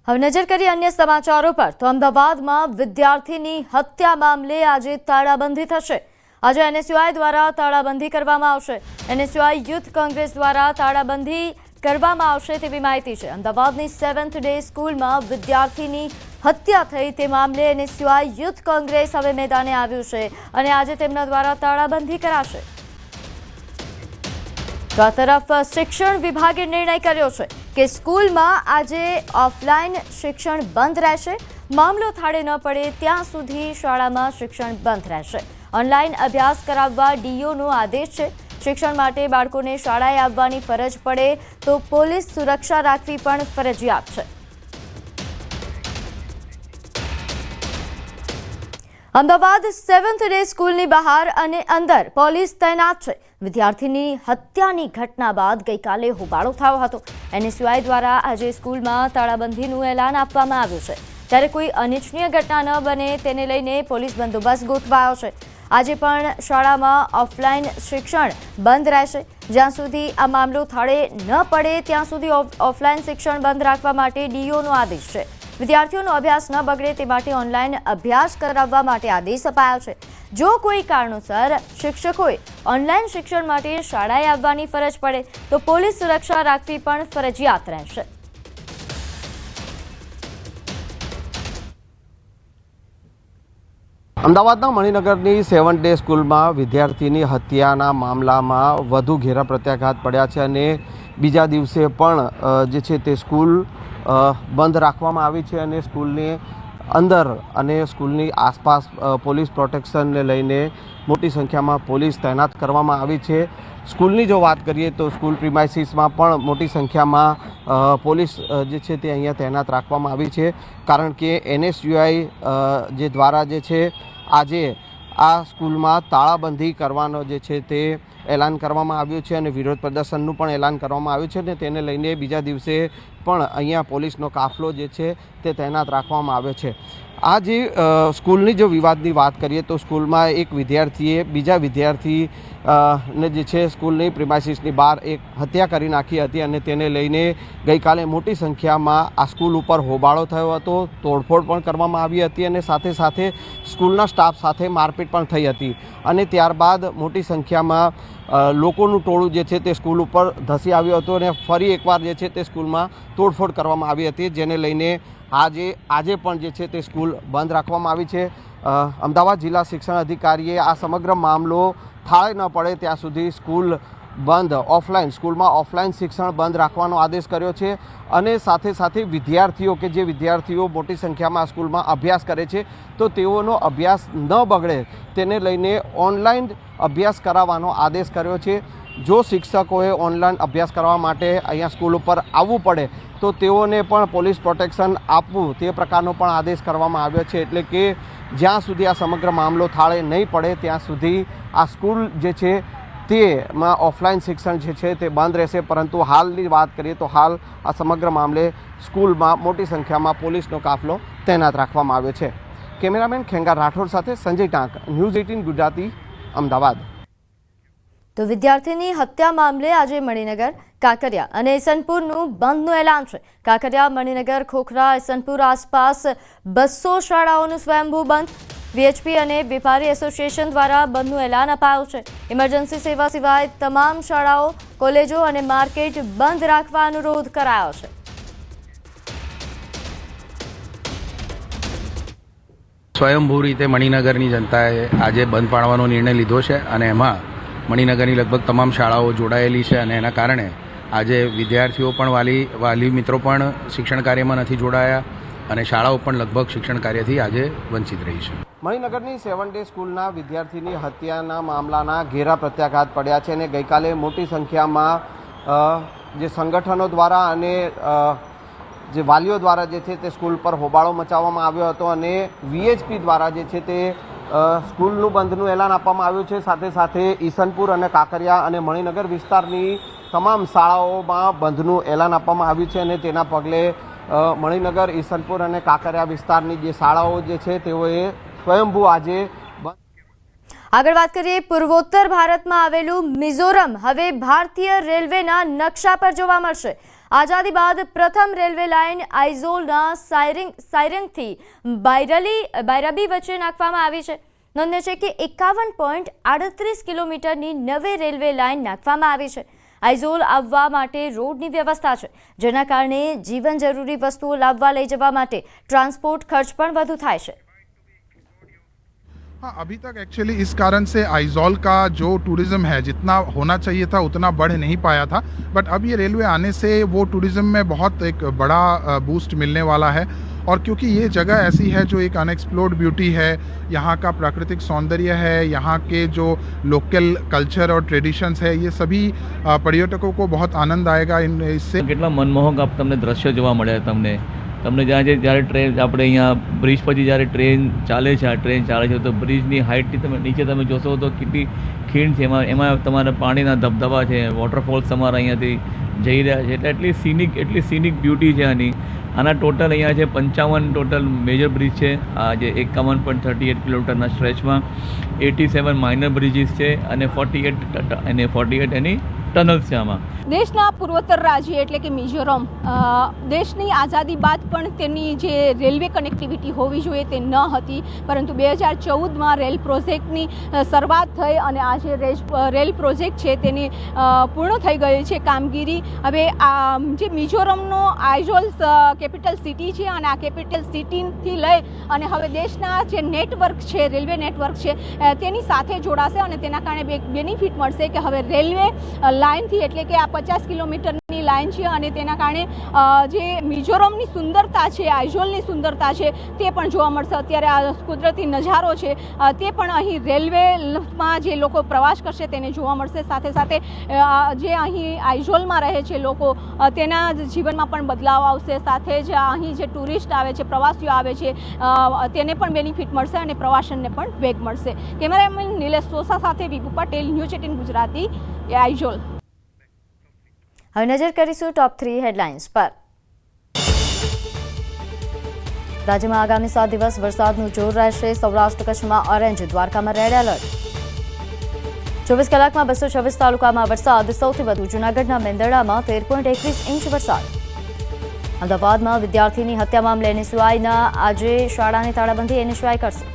હવે નજર કરીએ અન્ય સમાચારો પર તો અમદાવાદમાં વિદ્યાર્થીની હત્યા મામલે આજે તાળાબંધી થશે। આજે એનએસયુઆઈ દ્વારા તાળાબંધી કરવામાં આવશે। એનએસયુઆઈ યુથ કોંગ્રેસ દ્વારા તાળાબંધી કરવામાં આવશે તેવી માહિતી છે। અમદાવાદની 7th ડે સ્કૂલમાં વિદ્યાર્થીની હત્યા થઈ તે મામલે એનએસયુઆઈ યુથ કોંગ્રેસ હવે મેદાને આવ્યું છે અને આજે તેમના દ્વારા તાળાબંધી કરાશે। તો આ તરફ શિક્ષણ વિભાગે નિર્ણય કર્યો છે કે સ્કૂલમાં આજે ઓફલાઈન શિક્ષણ બંધ રહેશે। મામલો થાળે ન પડે ત્યાં સુધી શાળામાં શિક્ષણ બંધ રહેશે। ઓનલાઈન અભ્યાસ કરાવવા ડીઓનો આદેશ છે। શિક્ષણ માટે બાળકોને શાળાએ આવવાની ફરજ પડે તો પોલીસ સુરક્ષા રાખવી પણ ફરજિયાત છે। અમદાવાદ 7th ડે સ્કૂલની બહાર અને અંદર પોલીસ તૈનાત છે। વિદ્યાર્થીની હત્યાની ઘટના બાદ ગઈકાલે હોબાળો થયો હતો। એનએસયુઆઈ દ્વારા આજે સ્કૂલમાં તાળાબંધીનું એલાન આપવામાં આવ્યું છે। ત્યારે કોઈ અનિચ્છનીય ઘટના ન બને તેને લઈને પોલીસ બંદોબસ્ત ગોઠવાયો છે। આજે પણ શાળામાં ઓફલાઈન શિક્ષણ બંધ રહેશે। જ્યાં સુધી આ મામલો થાળે ન પડે ત્યાં સુધી ઓફલાઈન શિક્ષણ બંધ રાખવા માટે ડીઓનો આદેશ છે। વિદ્યાર્થીઓનો અભ્યાસ ન બગડે તે માટે ઓનલાઈન અભ્યાસ કરાવવા માટે આદેશ અપાયો છે। જો કોઈ કારણોસર શિક્ષકોએ ઓનલાઈન શિક્ષણ માટે શાળાએ આવવાની ફરજ પડે તો પોલીસ સુરક્ષા રાખવી પણ ફરજિયાત રહેશે। અમદાવાદના મણિનગરની 7th ડે સ્કૂલમાં વિદ્યાર્થીની હત્યાના મામલામાં વધુ ઘેરા પ્રત્યાઘાત પડ્યા છે અને બીજા દિવસે પણ જે છે તે સ્કૂલ બંધ રાખવામાં આવી છે અને સ્કૂલની અંદર અને સ્કૂલની આસપાસ પોલીસ પ્રોટેક્શનને લઈને મોટી સંખ્યામાં પોલીસ તૈનાત કરવામાં આવી છે। સ્કૂલની જો વાત કરીએ તો સ્કૂલ પ્રિમાઇસીસમાં પણ મોટી સંખ્યામાં પોલીસ જે છે તે અહીંયા તૈનાત રાખવામાં આવી છે। કારણ કે એનએસયુઆઈ જે દ્વારા જે છે આજે આ સ્કૂલમાં તાળાબંધી કરવાનો જે છે તે એલાન કરવામાં આવ્યું છે અને વિરોધ પ્રદર્શનનું પણ એલાન કરવામાં આવ્યું છે અને તેને લઈને બીજા દિવસે પણ અહીંયા પોલીસનો કાફલો જે છે તે તૈનાત રાખવામાં આવ્યો છે। આ જે સ્કૂલની જો વિવાદની વાત કરીએ તો સ્કૂલમાં એક વિદ્યાર્થીએ બીજા વિદ્યાર્થી ને જે છે સ્કૂલની પ્રિમાઇસીસની બહાર એક હત્યા કરી નાખી હતી અને તેને લઈને ગઈકાલે મોટી સંખ્યામાં આ સ્કૂલ ઉપર હોબાળો થયો હતો। તોડફોડ પણ કરવામાં આવી હતી અને સાથે સાથે સ્કૂલના સ્ટાફ સાથે મારપીટ પણ થઈ હતી અને ત્યારબાદ મોટી સંખ્યામાં લોકોનું ટોળું જે છે તે સ્કૂલ ઉપર ધસી આવ્યું હતું અને ફરી એકવાર જે છે તે સ્કૂલમાં તોડફોડ કરવામાં આવી હતી જેને લઈને આજે પણ જે છે તે સ્કૂલ બંધ રાખવામાં આવી છે। અમદાવાદ જિલ્લા શિક્ષણ અધિકારીએ આ સમગ્ર મામલો થાળે ન પડે ત્યાં સુધી સ્કૂલ બંધ સ્કૂલમાં ઓફલાઈન શિક્ષણ બંધ રાખવાનો આદેશ કર્યો છે અને સાથે સાથે વિદ્યાર્થીઓ કે જે વિદ્યાર્થીઓ મોટી સંખ્યામાં આ સ્કૂલમાં અભ્યાસ કરે છે તો તેઓનો અભ્યાસ ન બગડે તેને લઈને ઓનલાઈન અભ્યાસ કરાવવાનો આદેશ કર્યો છે। જો શિક્ષકોએ ઓનલાઈન અભ્યાસ કરવા માટે અહીંયા સ્કૂલ ઉપર આવવું પડે તો તેઓને પણ પોલીસ પ્રોટેક્શન આપવું તે પ્રકારનો પણ આદેશ કરવામાં આવ્યો છે। એટલે કે જ્યાં સુધી આ સમગ્ર મામલો થાળે નહીં પડે ત્યાં સુધી આ સ્કૂલ જે છે તેમાં ઓફલાઈન શિક્ષણ જે છે તે બંધ રહેશે। પરંતુ હાલની વાત કરીએ તો હાલ આ સમગ્ર મામલે સ્કૂલમાં મોટી સંખ્યામાં પોલીસનો કાફલો તૈનાત રાખવામાં આવ્યો છે। કેમેરામેન ખેંગાર રાઠોડ સાથે સંજય ટાંક, ન્યૂઝ 18 ગુજરાતી, અમદાવાદ। તો વિદ્યાર્થીની હત્યા મામલે આજે મણિનગર, કાંકરિયા અને ઈસનપુરનું બંધનું એલાન છે। કાંકરિયા, મણિનગર, ખોખરા, ઈસનપુર આસપાસ 200 શાળાઓનું સ્વયંભૂ બંધ। વીએચપી અને વેપારી એસોસિએશન દ્વારા બંધનું એલાન અપાયું છે। ઇમરજન્સી સેવા સિવાય તમામ શાળાઓ, કોલેજો અને માર્કેટ બંધ રાખવા અનુરોધ કરાયો છે। સ્વયંભૂ રીતે મણિનગરની જનતાએ આજે બંધ પાડવાનો નિર્ણય લીધો છે અને એમાં મણિનગરની લગભગ તમામ શાળાઓ જોડાયેલી છે અને એના કારણે આજે વિદ્યાર્થીઓ પણ વાલી મિત્રો પણ શિક્ષણ કાર્યમાં નથી જોડાયા અને શાળાઓ પણ લગભગ શિક્ષણ કાર્યથી આજે વંચિત રહી છે। મણિનગરની 7th ડે સ્કૂલના વિદ્યાર્થીની હત્યાના મામલાના ઘેરા પ્રત્યાઘાત પડ્યા છે અને ગઈકાલે મોટી સંખ્યામાં જે સંગઠનો દ્વારા અને જે વાલીઓ દ્વારા જે છે તે સ્કૂલ પર હોબાળો મચાવવામાં આવ્યો હતો અને વીએચપી દ્વારા જે છે તે સ્કૂલનું બંધનું એલાન આપવામાં આવ્યું છે। સાથે સાથે ઈસનપુર અને કાંકરિયા અને મણિનગર વિસ્તારની તમામ શાળાઓમાં બંધનું એલાન આપવામાં આવ્યું છે અને તેના પગલે મણિનગર, ઈસનપુર અને કાંકરિયા વિસ્તારની જે શાળાઓ જે છે તેઓએ સ્વયંભૂ આજે આગળ વાત કરીએ પૂર્વોત્તર ભારતમાં આવેલું મિઝોરમ હવે ભારતીય રેલવેના નકશા પર જોવા મળશે। આઝાદી બાદ પ્રથમ રેલવે લાઇન આઇઝોલના સાયરંગથી બાયરબી વચ્ચે નાખવામાં આવી છે. નોંધ્ય છે કે 51.38 કિલોમીટરની નવી રેલવે લાઇન નાખવામાં આવી છે. આઇઝોલ આવવા માટે રોડની વ્યવસ્થા છે, જેના કારણે જીવન જરૂરી વસ્તુઓ લાવવા લઈ જવા માટે ટ્રાન્સપોર્ટ ખર્ચ પણ વધુ થાય છે. हाँ, अभी तक एक्चुअली इस कारण से आइजॉल का जो टूरिज़्म है जितना होना चाहिए था उतना बढ़ नहीं पाया था, बट अब ये रेलवे आने से वो टूरिज़्म में बहुत एक बड़ा बूस्ट मिलने वाला है. और क्योंकि ये जगह ऐसी है जो एक अनएक्सप्लोर्ड ब्यूटी है, यहाँ का प्राकृतिक सौंदर्य है, यहाँ के जो लोकल कल्चर और ट्रेडिशंस है, ये सभी पर्यटकों को बहुत आनंद आएगा इससे. કેટલા મનમોહક તમને દ્રશ્ય જોવા મળ્યા તમને જ્યારે ટ્રેન આપણે અહીંયા બ્રિજ પછી જ્યારે ટ્રેન ચાલે છે તો બ્રિજની હાઇટથી તમે નીચે તમે જોશો તો કેટલી ખીણ છે, એમાં તમારા પાણીના ધબધબા છે, વોટરફોલ્સ તમારા અહીંયાથી જઈ રહ્યા છે. એટલે એટલી સિનિક બ્યુટી છે આના ટોટલ અહીંયા છે 55 ટોટલ મેજર બ્રિજ છે. આ જે 51.38 કિલોમીટરના સ્ટ્રેચમાં 87 માઇનર બ્રિજીસ છે અને 48 એની ટનલ્સ છે. આમાં દેશના પૂર્વોત્તર રાજ્ય એટલે કે મિઝોરમ દેશની આઝાદી બાદ પણ તેની જે રેલવે કનેક્ટિવિટી હોવી જોઈએ તે ન હતી, પરંતુ 2014માં રેલ પ્રોજેક્ટની શરૂઆત થઈ અને આ જે રેલ પ્રોજેક્ટ છે તેની પૂર્ણ થઈ ગઈ છે કામગીરી. હવે આ જે મિઝોરમનો આઇઝોલ કેપિટલ સિટી છે અને આ કેપિટલ સિટીથી લઈ અને હવે દેશના જે નેટવર્ક છે, રેલવે નેટવર્ક છે તેની સાથે જોડાશે અને તેના કારણે એક બેનિફિટ મળશે કે હવે રેલવે લાઇનથી એટલે કે આ 50 કિલોમીટરની લાઇન છે અને તેના કારણે જે મિઝોરમની સુંદરતા છે, આઇઝોલની સુંદરતા છે તે પણ જોવા મળશે. અત્યારે આ કુદરતી નજારો છે તે પણ અહીં રેલવેમાં જે લોકો પ્રવાસ કરશે તેને જોવા મળશે. સાથે સાથે જે અહીં આઇઝોલમાં રહે છે લોકો તેના જીવનમાં પણ બદલાવ આવશે. સાથે જ અહીં જે ટુરિસ્ટ આવે છે, પ્રવાસીઓ આવે છે તેને પણ બેનિફિટ મળશે અને પ્રવાસનને પણ વેગ મળશે. કેમેરામેન નિલેશ સોસા સાથે વિભુ પટેલ, ન્યૂઝ 18 ગુજરાતી, આઇઝોલ. હવે નજર કરીશું ટોપ 3 હેડલાઇન્સ પર. રાજ્યમાં આગામી 7 દિવસ વરસાદનું જોર રહેશે. સૌરાષ્ટ્ર કચ્છમાં ઓરેન્જ, દ્વારકામાં રેડ એલર્ટ. 24 કલાકમાં 226 તાલુકામાં વરસાદ. સૌથી વધુ જૂનાગઢના મેંદરડામાં 13.21 ઇંચ વરસાદ. અમદાવાદમાં વિદ્યાર્થીની હત્યા મામલે એનએસયુઆઈના આજે શાળાની તાળાબંધી એનએસયુઆઈ કરશે.